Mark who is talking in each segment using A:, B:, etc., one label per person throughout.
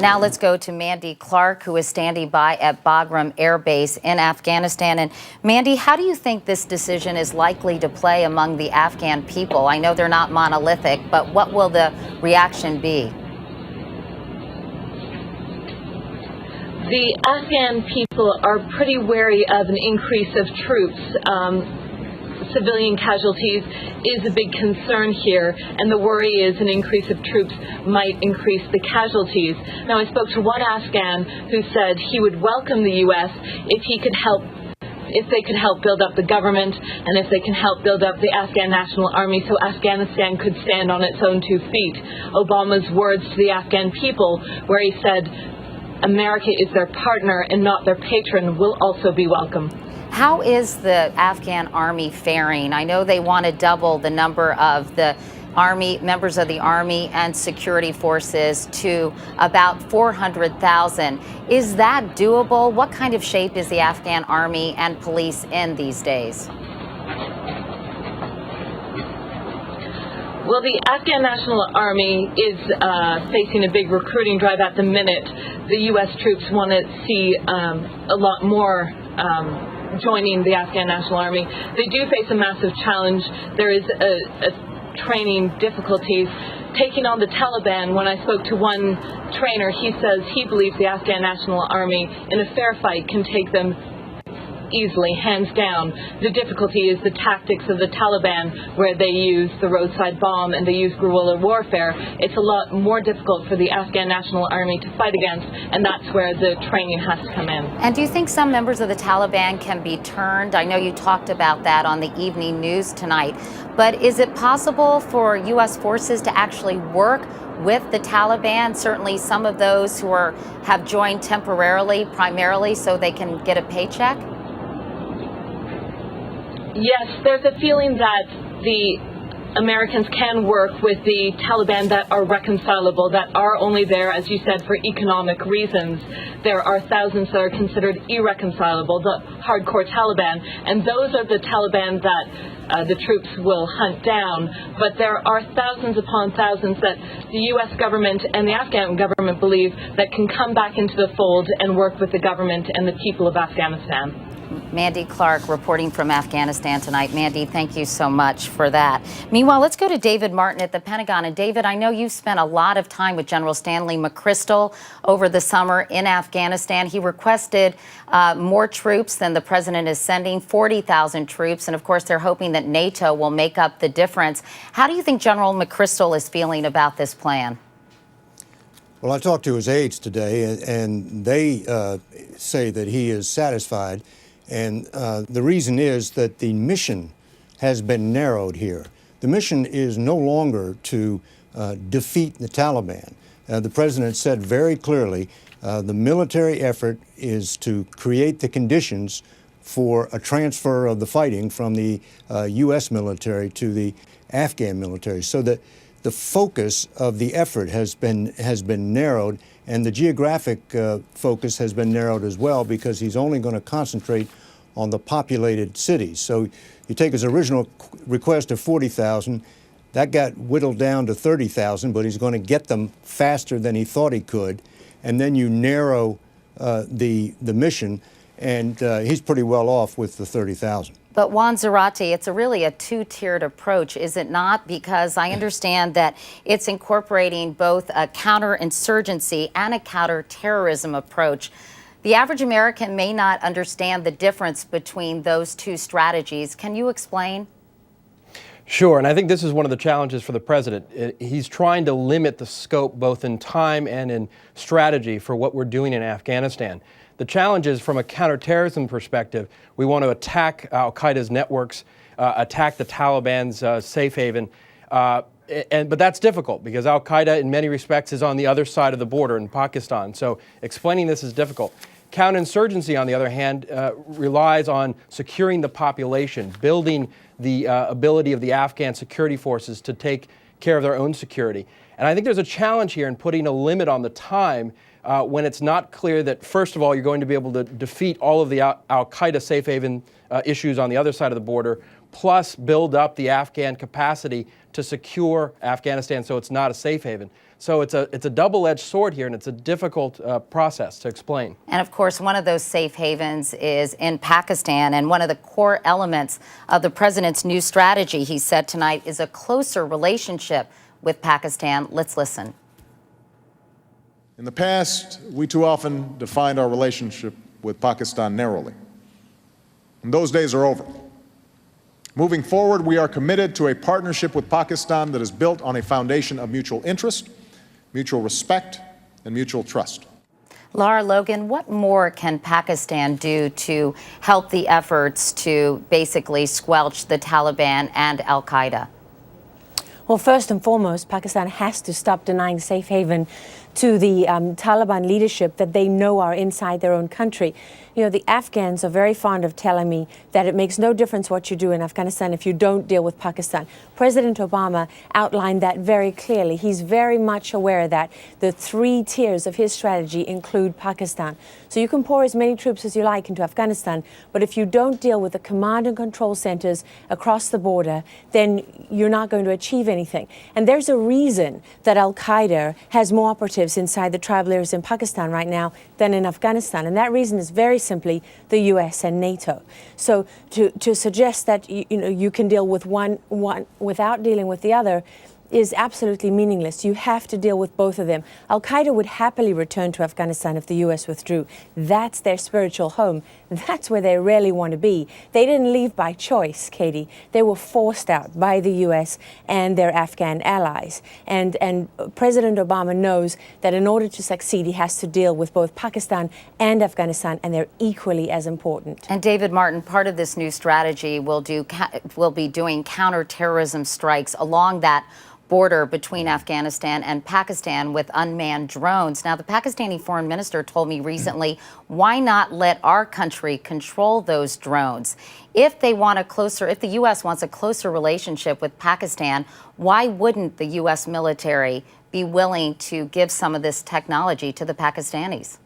A: Now let's go to Mandy Clark, who is standing by at Bagram Air Base in Afghanistan. And Mandy, how do you think this decision is likely to play among the Afghan people? I know they're not monolithic, but what will the reaction be?
B: The Afghan people are pretty wary of an increase of troops. Civilian casualties is a big concern here, and the worry is an increase of troops might increase the casualties. Now, I spoke to one Afghan who said he would welcome the U.S. if they could help build up the government and if they can help build up the Afghan National Army so Afghanistan could stand on its own 2 feet. Obama's words to the Afghan people, where he said, America is their partner and not their patron, will also be welcome.
A: How is the Afghan army faring? I know they want to double the number of the army members of the army and security forces to about 400,000. Is that doable? What kind of shape is the Afghan army and police in these days?
B: Well, the Afghan National Army is facing a big recruiting drive at the minute. The U.S. troops want to see a lot more joining the Afghan National Army. They do face a massive challenge. There is a training difficulties. Taking on the Taliban, when I spoke to one trainer, he says he believes the Afghan National Army in a fair fight can take them easily, hands down. The difficulty is the tactics of the Taliban, where they use the roadside bomb and they use guerrilla warfare. It's a lot more difficult for the Afghan National Army to fight against, and that's where the training has to come in.
A: And do you think some members of the Taliban can be turned? I know you talked about that on the evening news tonight, but is it possible for U.S. forces to actually work with the Taliban? Certainly some of those who have joined temporarily, primarily so they can get a paycheck?
B: Yes, there's a feeling that the Americans can work with the Taliban that are reconcilable, that are only there, as you said, for economic reasons. There are thousands that are considered irreconcilable, the hardcore Taliban, and those are the Taliban that the troops will hunt down. But there are thousands upon thousands that the U.S. government and the Afghan government believe that can come back into the fold and work with the government and the people of Afghanistan.
A: Mandy Clark reporting from Afghanistan tonight. Mandy, thank you so much for that. Meanwhile, let's go to David Martin at the Pentagon. And David, I know you've spent a lot of time with General Stanley McChrystal over the summer in Afghanistan. He requested more troops than the president is sending, 40,000 troops. And of course, they're hoping that NATO will make up the difference. How do you think General McChrystal is feeling about this plan?
C: Well, I talked to his aides today, and they say that he is satisfied. And the reason is that the mission has been narrowed here. The mission is no longer to defeat the Taliban. The president said very clearly the military effort is to create the conditions for a transfer of the fighting from the U.S. military to the Afghan military, so that the focus of the effort has been narrowed, and the geographic focus has been narrowed as well, because he's only going to concentrate on the populated cities. So you take his original request of 40,000, that got whittled down to 30,000, but he's going to get them faster than he thought he could, and then you narrow the mission, and he's pretty well off with the 30,000.
A: But Juan, Zurate, it's really a two-tiered approach, is it not? Because I understand that it's incorporating both a counterinsurgency and a counterterrorism approach. The average American may not understand the difference between those two strategies. Can you explain?
D: Sure, and I think this is one of the challenges for the president. He's trying to limit the scope both in time and in strategy for what we're doing in Afghanistan. The challenge is, from a counterterrorism perspective, we want to attack al-Qaeda's networks, attack the Taliban's safe haven, but that's difficult because al-Qaeda in many respects is on the other side of the border in Pakistan. So explaining this is difficult. Counterinsurgency, on the other hand, relies on securing the population, building the ability of the Afghan security forces to take care of their own security. And I think there's a challenge here in putting a limit on the time when it's not clear that, first of all, you're going to be able to defeat all of the al-Qaeda safe haven issues on the other side of the border, plus build up the Afghan capacity to secure Afghanistan so it's not a safe haven. So it's a double-edged sword here, and it's a difficult process to explain.
A: And of course, one of those safe havens is in Pakistan. And one of the core elements of the president's new strategy, he said tonight, is a closer relationship with Pakistan. Let's listen.
E: In the past, we too often defined our relationship with Pakistan narrowly. And those days are over. Moving forward, we are committed to a partnership with Pakistan that is built on a foundation of mutual interest, mutual respect, and mutual trust.
A: Lara, Logan, what more can Pakistan do to help the efforts to basically squelch the Taliban and al-Qaeda?
F: Well, first and foremost, Pakistan has to stop denying safe haven to the Taliban leadership that they know are inside their own country. You know, the Afghans are very fond of telling me that it makes no difference what you do in Afghanistan if you don't deal with Pakistan. President Obama outlined that very clearly. He's very much aware that the 3 tiers of his strategy include Pakistan. So you can pour as many troops as you like into Afghanistan, but if you don't deal with the command and control centers across the border, then you're not going to achieve anything. And there's a reason that al-Qaeda has more operatives inside the tribal areas in Pakistan right now than in Afghanistan. And that reason is very simply the U.S. and NATO. So to suggest that you can deal with one without dealing with the other is absolutely meaningless. You have to deal with both of them. Al-Qaeda would happily return to Afghanistan if the U.S. withdrew. That's their spiritual home. That's where they really want to be. They didn't leave by choice, Katie. They were forced out by the U.S. and their Afghan allies. And President Obama knows that in order to succeed, he has to deal with both Pakistan and Afghanistan, and they're equally as important.
A: And David Martin, part of this new strategy will be doing counterterrorism strikes along that border between Afghanistan and Pakistan with unmanned drones. Now, the Pakistani foreign minister told me recently, why not let our country control those drones? If the U.S. wants a closer relationship with Pakistan, why wouldn't the U.S. military be willing to give some of this technology to the Pakistanis?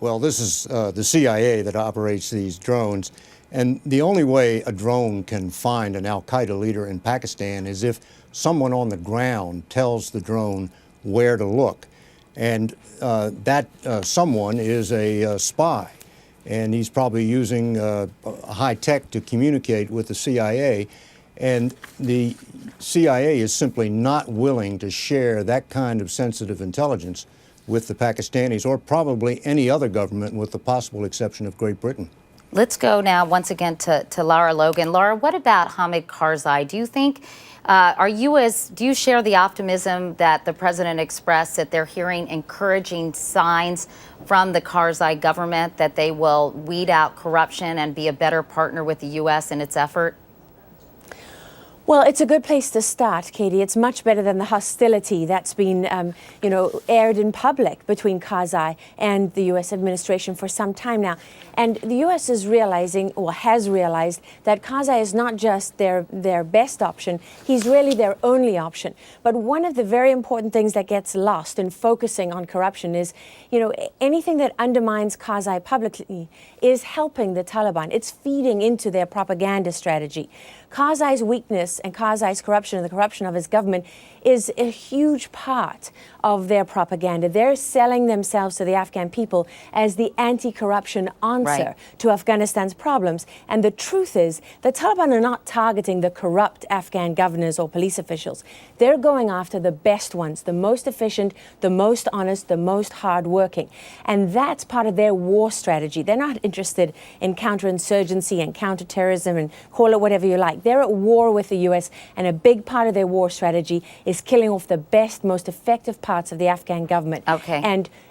C: Well, this is the CIA that operates these drones. And the only way a drone can find an al-Qaeda leader in Pakistan is if someone on the ground tells the drone where to look. And that someone is a spy. And he's probably using high tech to communicate with the CIA. And the CIA is simply not willing to share that kind of sensitive intelligence with the Pakistanis or probably any other government with the possible exception of Great Britain.
A: Let's go now once again to Lara, Logan. Lara, what about Hamid Karzai? Do you think, do you share the optimism that the president expressed that they're hearing encouraging signs from the Karzai government that they will weed out corruption and be a better partner with the U.S. in its effort?
F: Well, it's a good place to start, Katie. It's much better than the hostility that's been, aired in public between Karzai and the U.S. administration for some time now. And the U.S. is realizing, or has realized, that Karzai is not just their best option. He's really their only option. But one of the very important things that gets lost in focusing on corruption is, anything that undermines Karzai publicly is helping the Taliban. It's feeding into their propaganda strategy. Karzai's weakness and Karzai's corruption and the corruption of his government is a huge part of their propaganda. They're selling themselves to the Afghan people as the anti-corruption answer to Afghanistan's problems. And the truth is, the Taliban are not targeting the corrupt Afghan governors or police officials. They're going after the best ones, the most efficient, the most honest, the most hardworking. And that's part of their war strategy. They're not interested in counterinsurgency and counterterrorism and call it whatever you like. They're at war with the U.S., and a big part of their war strategy is killing off the best, most effective parts of the Afghan government.
A: Okay.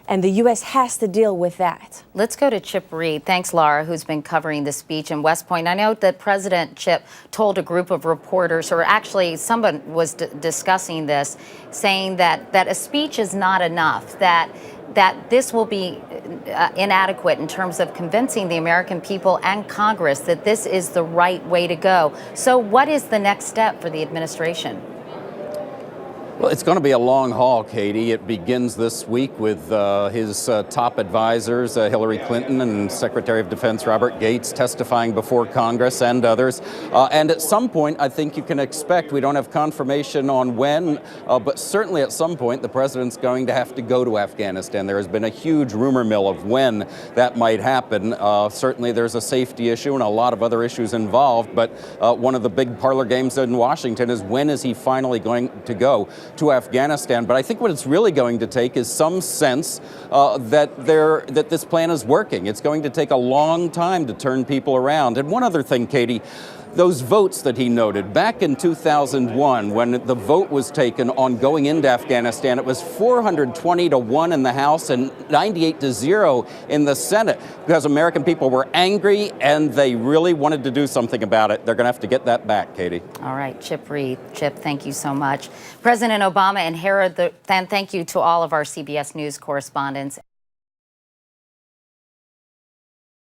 F: And the U.S. has to deal with that.
A: Let's go to Chip Reid. Thanks, Lara, who's been covering the speech in West Point. I know that President Chip told a group of reporters, or actually someone was discussing this, saying that a speech is not enough, that this will be inadequate in terms of convincing the American people and Congress that this is the right way to go. So what is the next step for the administration?
G: Well, it's going to be a long haul, Katie. It begins this week with his top advisors, Hillary Clinton and Secretary of Defense Robert Gates, testifying before Congress and others. And at some point, I think you can expect, we don't have confirmation on when, but certainly at some point, the president's going to have to go to Afghanistan. There has been a huge rumor mill of when that might happen. Certainly there's a safety issue and a lot of other issues involved, but one of the big parlor games in Washington is when is he finally going to go to Afghanistan. But I think what it's really going to take is some sense that this plan is working. It's going to take a long time to turn people around. And one other thing, Katie, those votes that he noted, back in 2001, when the vote was taken on going into Afghanistan, it was 420-1 in the House and 98-0 in the Senate, because American people were angry and they really wanted to do something about it. They're going to have to get that back, Katie.
A: All right, Chip Reid. Chip, thank you so much. President Obama and Herod, thank you to all of our CBS News correspondents.